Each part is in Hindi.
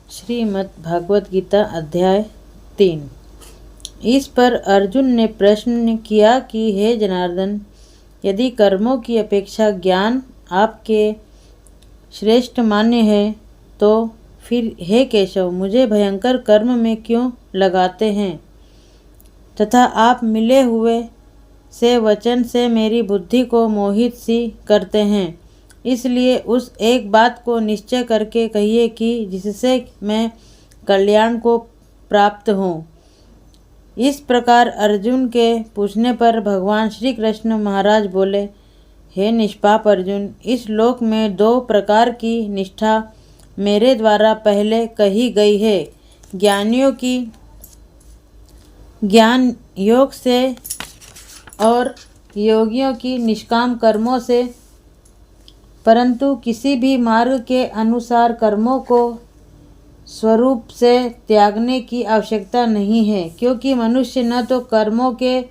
श्रीमद् भागवत गीता अध्याय 3। इस पर अर्जुन ने प्रश्न किया कि हे जनार्दन, यदि कर्मों की अपेक्षा ज्ञान आपके श्रेष्ठ मान्य है तो फिर हे केशव, मुझे भयंकर कर्म में क्यों लगाते हैं तथा आप मिले हुए से वचन से मेरी बुद्धि को मोहित सी करते हैं। इसलिए उस एक बात को निश्चय करके कहिए कि जिससे मैं कल्याण को प्राप्त हूँ। इस प्रकार अर्जुन के पूछने पर भगवान श्री कृष्ण महाराज बोले, हे निष्पाप अर्जुन, इस लोक में 2 प्रकार की निष्ठा मेरे द्वारा पहले कही गई है। ज्ञानियों की ज्ञान योग से और योगियों की निष्काम कर्मों से, परंतु किसी भी मार्ग के अनुसार कर्मों को स्वरूप से त्यागने की आवश्यकता नहीं है, क्योंकि मनुष्य न तो कर्मों के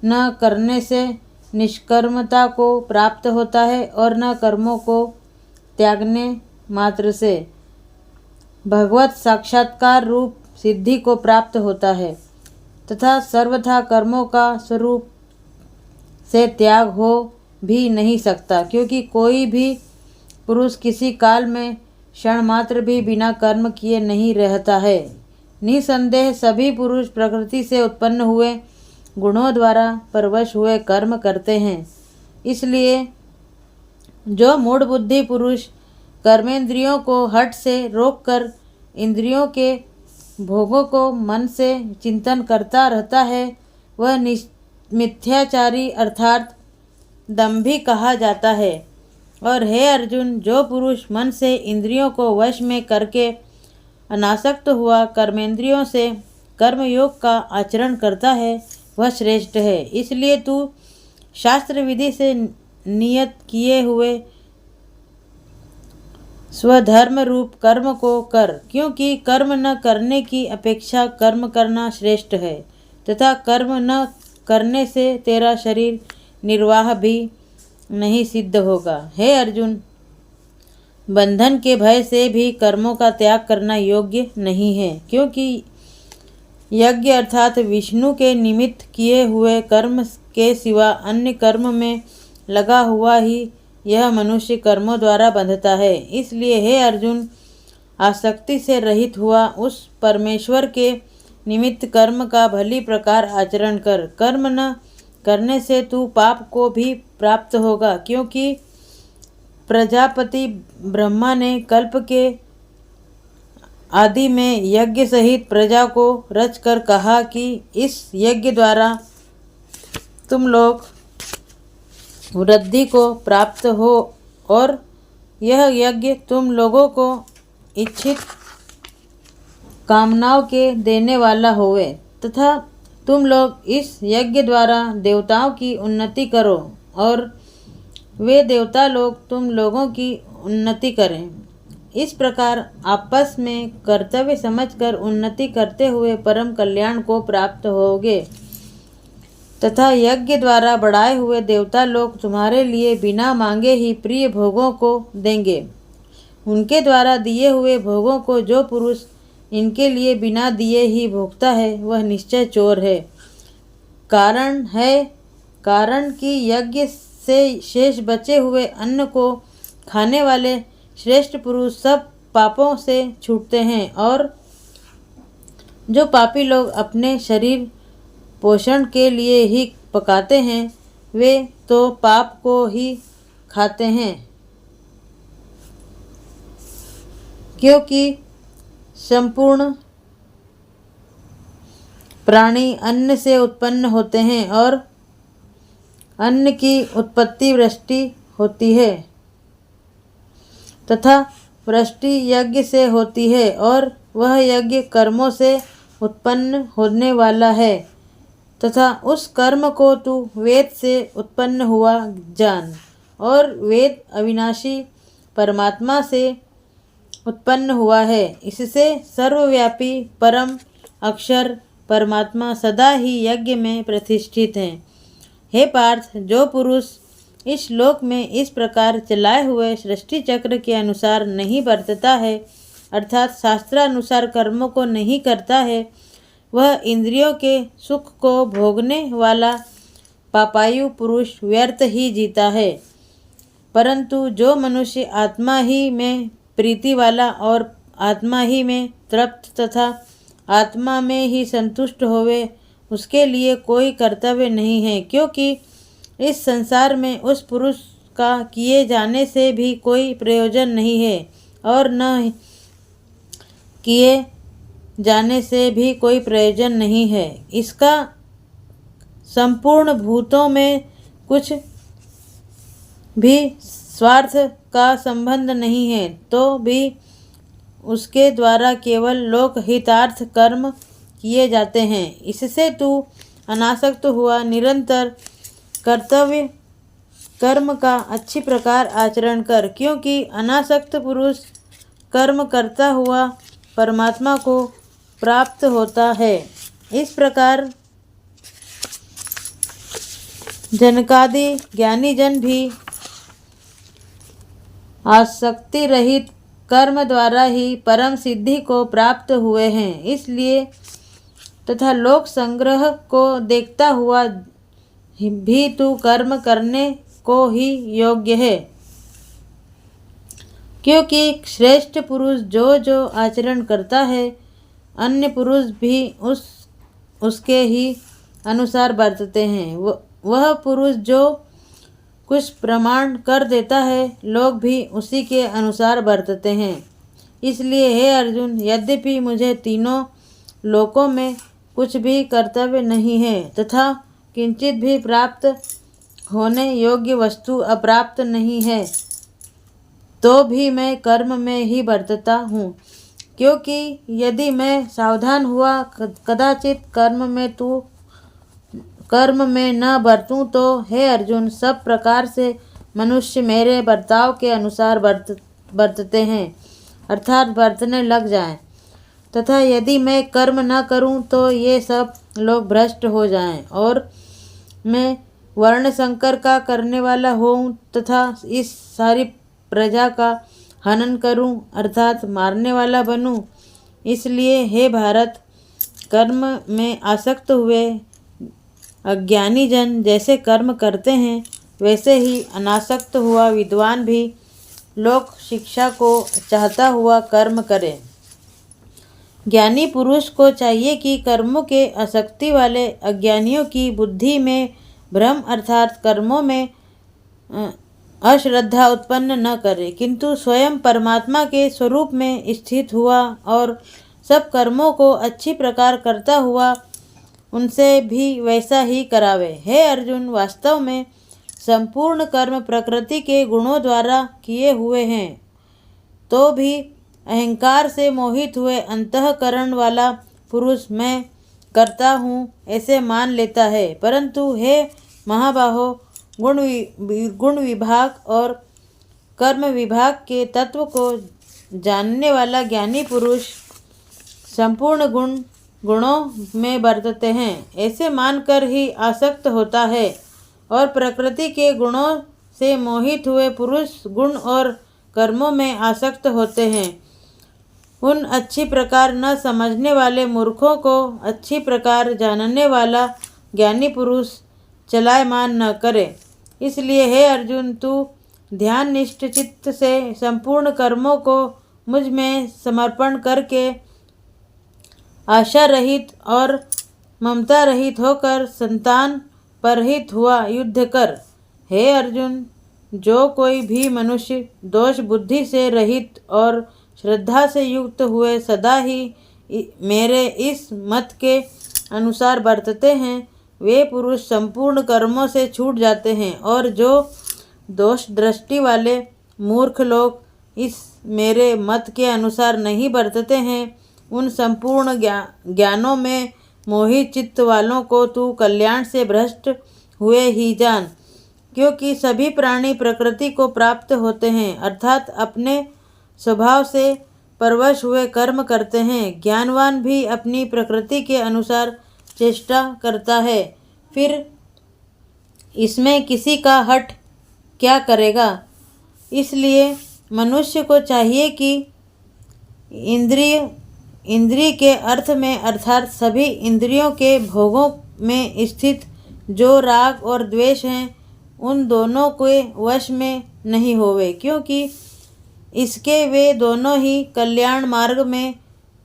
न करने से निष्कर्मता को प्राप्त होता है और न कर्मों को त्यागने मात्र से भगवत साक्षात्कार रूप सिद्धि को प्राप्त होता है, तथा सर्वथा कर्मों का स्वरूप से त्याग हो भी नहीं सकता, क्योंकि कोई भी पुरुष किसी काल में क्षण मात्र भी बिना कर्म किए नहीं रहता है। निसंदेह सभी पुरुष प्रकृति से उत्पन्न हुए गुणों द्वारा परवश हुए कर्म करते हैं। इसलिए जो मूढ़ बुद्धि पुरुष कर्मेंद्रियों को हठ से रोककर इंद्रियों के भोगों को मन से चिंतन करता रहता है, वह मिथ्याचारी अर्थात दंभी कहा जाता है। और हे अर्जुन, जो पुरुष मन से इंद्रियों को वश में करके अनासक्त हुआ कर्मेंद्रियों से कर्मयोग का आचरण करता है, वह श्रेष्ठ है। इसलिए तू शास्त्र विधि से नियत किए हुए स्वधर्म रूप कर्म को कर, क्योंकि कर्म न करने की अपेक्षा कर्म करना श्रेष्ठ है, तथा कर्म न करने से तेरा शरीर निर्वाह भी नहीं सिद्ध होगा। हे अर्जुन, बंधन के भय से भी कर्मों का त्याग करना योग्य नहीं है, क्योंकि यज्ञ अर्थात विष्णु के निमित्त किए हुए कर्म के सिवा अन्य कर्म में लगा हुआ ही यह मनुष्य कर्मों द्वारा बंधता है। इसलिए हे अर्जुन, आसक्ति से रहित हुआ उस परमेश्वर के निमित्त कर्म का भली प्रकार आचरण कर। कर्म न करने से तू पाप को भी प्राप्त होगा, क्योंकि प्रजापति ब्रह्मा ने कल्प के आदि में यज्ञ सहित प्रजा को रचकर कहा कि इस यज्ञ द्वारा तुम लोग वृद्धि को प्राप्त हो और यह यज्ञ तुम लोगों को इच्छित कामनाओं के देने वाला होवे, तथा तुम लोग इस यज्ञ द्वारा देवताओं की उन्नति करो और वे देवता लोग तुम लोगों की उन्नति करें। इस प्रकार आपस में कर्तव्य समझकर उन्नति करते हुए परम कल्याण को प्राप्त होगे, तथा यज्ञ द्वारा बढ़ाए हुए देवता लोग तुम्हारे लिए बिना मांगे ही प्रिय भोगों को देंगे। उनके द्वारा दिए हुए भोगों को जो पुरुष इनके लिए बिना दिए ही भोगता है, वह निश्चय चोर है। कारण कि यज्ञ से शेष बचे हुए अन्न को खाने वाले श्रेष्ठ पुरुष सब पापों से छूटते हैं, और जो पापी लोग अपने शरीर पोषण के लिए ही पकाते हैं, वे तो पाप को ही खाते हैं, क्योंकि संपूर्ण प्राणी अन्न से उत्पन्न होते हैं और अन्न की उत्पत्ति वृष्टि होती है, तथा वृष्टि यज्ञ से होती है, और वह यज्ञ कर्मों से उत्पन्न होने वाला है, तथा उस कर्म को तू वेद से उत्पन्न हुआ जान। और वेद अविनाशी परमात्मा से उत्पन्न हुआ है। इससे सर्वव्यापी परम अक्षर परमात्मा सदा ही यज्ञ में प्रतिष्ठित हैं। हे पार्थ, जो पुरुष इस श्लोक में इस प्रकार चलाए हुए सृष्टि चक्र के अनुसार नहीं बरतता है, अर्थात शास्त्रानुसार कर्मों को नहीं करता है, वह इंद्रियों के सुख को भोगने वाला पापायु पुरुष व्यर्थ ही जीता है। परंतु जो मनुष्य आत्मा ही में प्रीति वाला और आत्मा ही में तृप्त तथा आत्मा में ही संतुष्ट होवे, उसके लिए कोई कर्तव्य नहीं है, क्योंकि इस संसार में उस पुरुष का किए जाने से भी कोई प्रयोजन नहीं है और न किए जाने से भी कोई प्रयोजन नहीं है। इसका संपूर्ण भूतों में कुछ भी स्वार्थ का संबंध नहीं है, तो भी उसके द्वारा केवल लोक हितार्थ कर्म किए जाते हैं। इससे तू अनासक्त हुआ निरंतर कर्तव्य कर्म का अच्छी प्रकार आचरण कर, क्योंकि अनासक्त पुरुष कर्म करता हुआ परमात्मा को प्राप्त होता है। इस प्रकार जनकादि ज्ञानी जन भी आसक्ति रहित कर्म द्वारा ही परम सिद्धि को प्राप्त हुए हैं। इसलिए तथा लोक संग्रह को देखता हुआ भी तू कर्म करने को ही योग्य है, क्योंकि श्रेष्ठ पुरुष जो जो आचरण करता है, अन्य पुरुष भी उसके ही अनुसार बरतते हैं। वह पुरुष जो कुछ प्रमाण कर देता है, लोग भी उसी के अनुसार बरतते हैं। इसलिए हे अर्जुन, यद्यपि मुझे तीनों लोकों में कुछ भी कर्तव्य नहीं है तथा किंचित भी प्राप्त होने योग्य वस्तु अप्राप्त नहीं है, तो भी मैं कर्म में ही बरतता हूँ, क्योंकि यदि मैं सावधान हुआ कदाचित कर्म में न बरतूं तो हे अर्जुन, सब प्रकार से मनुष्य मेरे बर्ताव के अनुसार बरतते हैं, अर्थात बरतने लग जाएं, तथा यदि मैं कर्म न करूं तो ये सब लोग भ्रष्ट हो जाएं और मैं वर्ण संकर का करने वाला होऊं तथा इस सारी प्रजा का हनन करूं, अर्थात मारने वाला बनूं। इसलिए हे भारत, कर्म में आसक्त हुए अज्ञानी जन जैसे कर्म करते हैं, वैसे ही अनासक्त हुआ विद्वान भी लोक शिक्षा को चाहता हुआ कर्म करे। ज्ञानी पुरुष को चाहिए कि कर्मों के आसक्ति वाले अज्ञानियों की बुद्धि में भ्रम अर्थात कर्मों में अश्रद्धा उत्पन्न न करे, किंतु स्वयं परमात्मा के स्वरूप में स्थित हुआ और सब कर्मों को अच्छी प्रकार करता हुआ उनसे भी वैसा ही करावे। हे अर्जुन, वास्तव में संपूर्ण कर्म प्रकृति के गुणों द्वारा किए हुए हैं, तो भी अहंकार से मोहित हुए अंतःकरण वाला पुरुष मैं करता हूँ ऐसे मान लेता है। परंतु हे महाबाहो, गुण विभाग और कर्म विभाग के तत्व को जानने वाला ज्ञानी पुरुष संपूर्ण गुणों में बरतते हैं ऐसे मानकर ही आसक्त होता है, और प्रकृति के गुणों से मोहित हुए पुरुष गुण और कर्मों में आसक्त होते हैं। उन अच्छी प्रकार न समझने वाले मूर्खों को अच्छी प्रकार जानने वाला ज्ञानी पुरुष चलायमान न करे। इसलिए हे अर्जुन, तू ध्यान निष्ठ चित्त से संपूर्ण कर्मों को मुझ में समर्पण करके आशा रहित और ममता रहित होकर संतान परहित हुआ युद्ध कर। हे अर्जुन, जो कोई भी मनुष्य दोष बुद्धि से रहित और श्रद्धा से युक्त हुए सदा ही मेरे इस मत के अनुसार बरतते हैं, वे पुरुष संपूर्ण कर्मों से छूट जाते हैं, और जो दोष दृष्टि वाले मूर्ख लोग इस मेरे मत के अनुसार नहीं बरतते हैं, उन संपूर्ण ज्ञानों में मोहित चित्त वालों को तू कल्याण से भ्रष्ट हुए ही जान, क्योंकि सभी प्राणी प्रकृति को प्राप्त होते हैं, अर्थात अपने स्वभाव से परवश हुए कर्म करते हैं। ज्ञानवान भी अपनी प्रकृति के अनुसार चेष्टा करता है, फिर इसमें किसी का हठ क्या करेगा। इसलिए मनुष्य को चाहिए कि इंद्रिय के अर्थ में अर्थात सभी इंद्रियों के भोगों में स्थित जो राग और द्वेष हैं, उन दोनों के वश में नहीं होवे, क्योंकि इसके वे दोनों ही कल्याण मार्ग में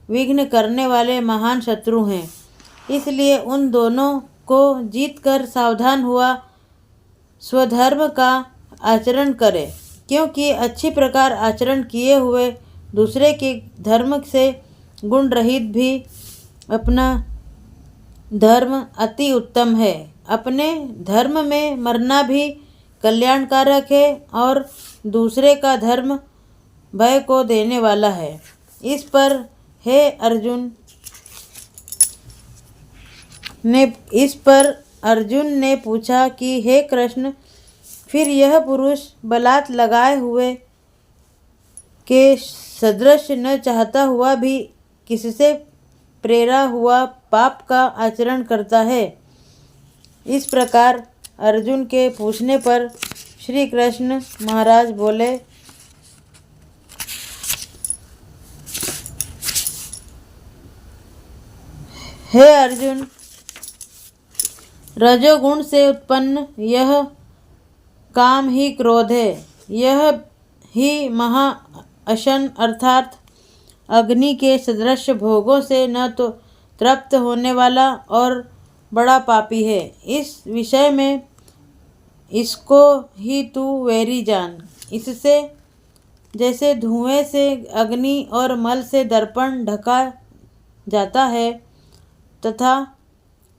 विघ्न करने वाले महान शत्रु हैं। इसलिए उन दोनों को जीतकर सावधान हुआ स्वधर्म का आचरण करे, क्योंकि अच्छी प्रकार आचरण किए हुए दूसरे के धर्म से गुण रहित भी अपना धर्म अति उत्तम है। अपने धर्म में मरना भी कल्याणकारक है और दूसरे का धर्म भय को देने वाला है। इस पर अर्जुन ने पूछा कि हे कृष्ण, फिर यह पुरुष बलात् लगाए हुए के सदृश न चाहता हुआ भी किससे प्रेरा हुआ पाप का आचरण करता है। इस प्रकार अर्जुन के पूछने पर श्री कृष्ण महाराज बोले, हे अर्जुन, रजोगुण से उत्पन्न यह काम ही क्रोध है। यह ही महा अशन अर्थात अग्नि के सदृश भोगों से न तो तृप्त होने वाला और बड़ा पापी है। इस विषय में इसको ही तू वैरी जान। इससे जैसे धुएं से अग्नि और मल से दर्पण ढका जाता है तथा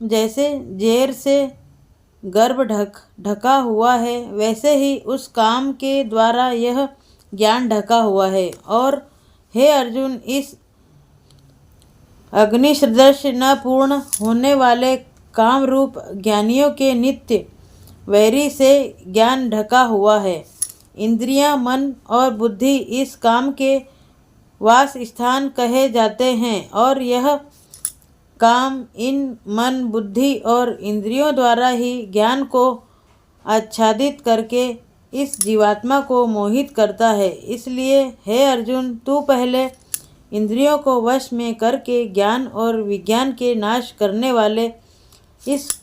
जैसे जेर से गर्भ ढका हुआ है, वैसे ही उस काम के द्वारा यह ज्ञान ढका हुआ है। और हे अर्जुन, इस अग्नि सदृश न पूर्ण होने वाले काम रूप ज्ञानियों के नित्य वैरी से ज्ञान ढका हुआ है। इंद्रियां, मन और बुद्धि इस काम के वास स्थान कहे जाते हैं और यह काम इन मन, बुद्धि और इंद्रियों द्वारा ही ज्ञान को आच्छादित करके इस जीवात्मा को मोहित करता है। इसलिए हे अर्जुन, तू पहले इंद्रियों को वश में करके ज्ञान और विज्ञान के नाश करने वाले इस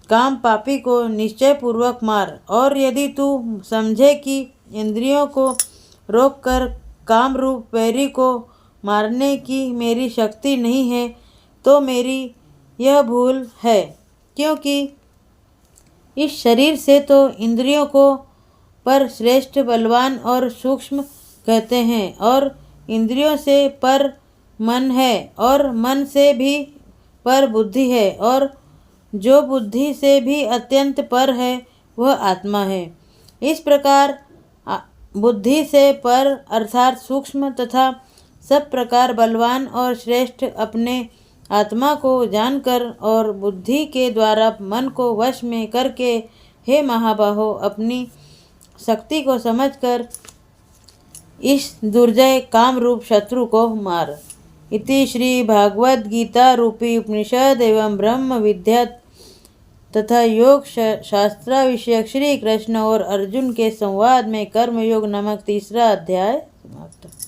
काम पापी को निश्चय पूर्वक मार। और यदि तू समझे कि इंद्रियों को रोककर काम रूप वैरी को मारने की मेरी शक्ति नहीं है, तो मेरी यह भूल है, क्योंकि इस शरीर से तो इंद्रियों को पर श्रेष्ठ, बलवान और सूक्ष्म कहते हैं, और इंद्रियों से पर मन है, और मन से भी पर बुद्धि है, और जो बुद्धि से भी अत्यंत पर है वह आत्मा है। इस प्रकार बुद्धि से पर अर्थात सूक्ष्म तथा सब प्रकार बलवान और श्रेष्ठ अपने आत्मा को जानकर और बुद्धि के द्वारा मन को वश में करके, हे महाबाहो, अपनी शक्ति को समझकर इस दुर्जय काम रूप शत्रु को मार। इति श्री भागवत गीता रूपी उपनिषद एवं ब्रह्म विद्या तथा योग शास्त्र विषयक श्री कृष्ण और अर्जुन के संवाद में कर्मयोग नामक तीसरा अध्याय समाप्त।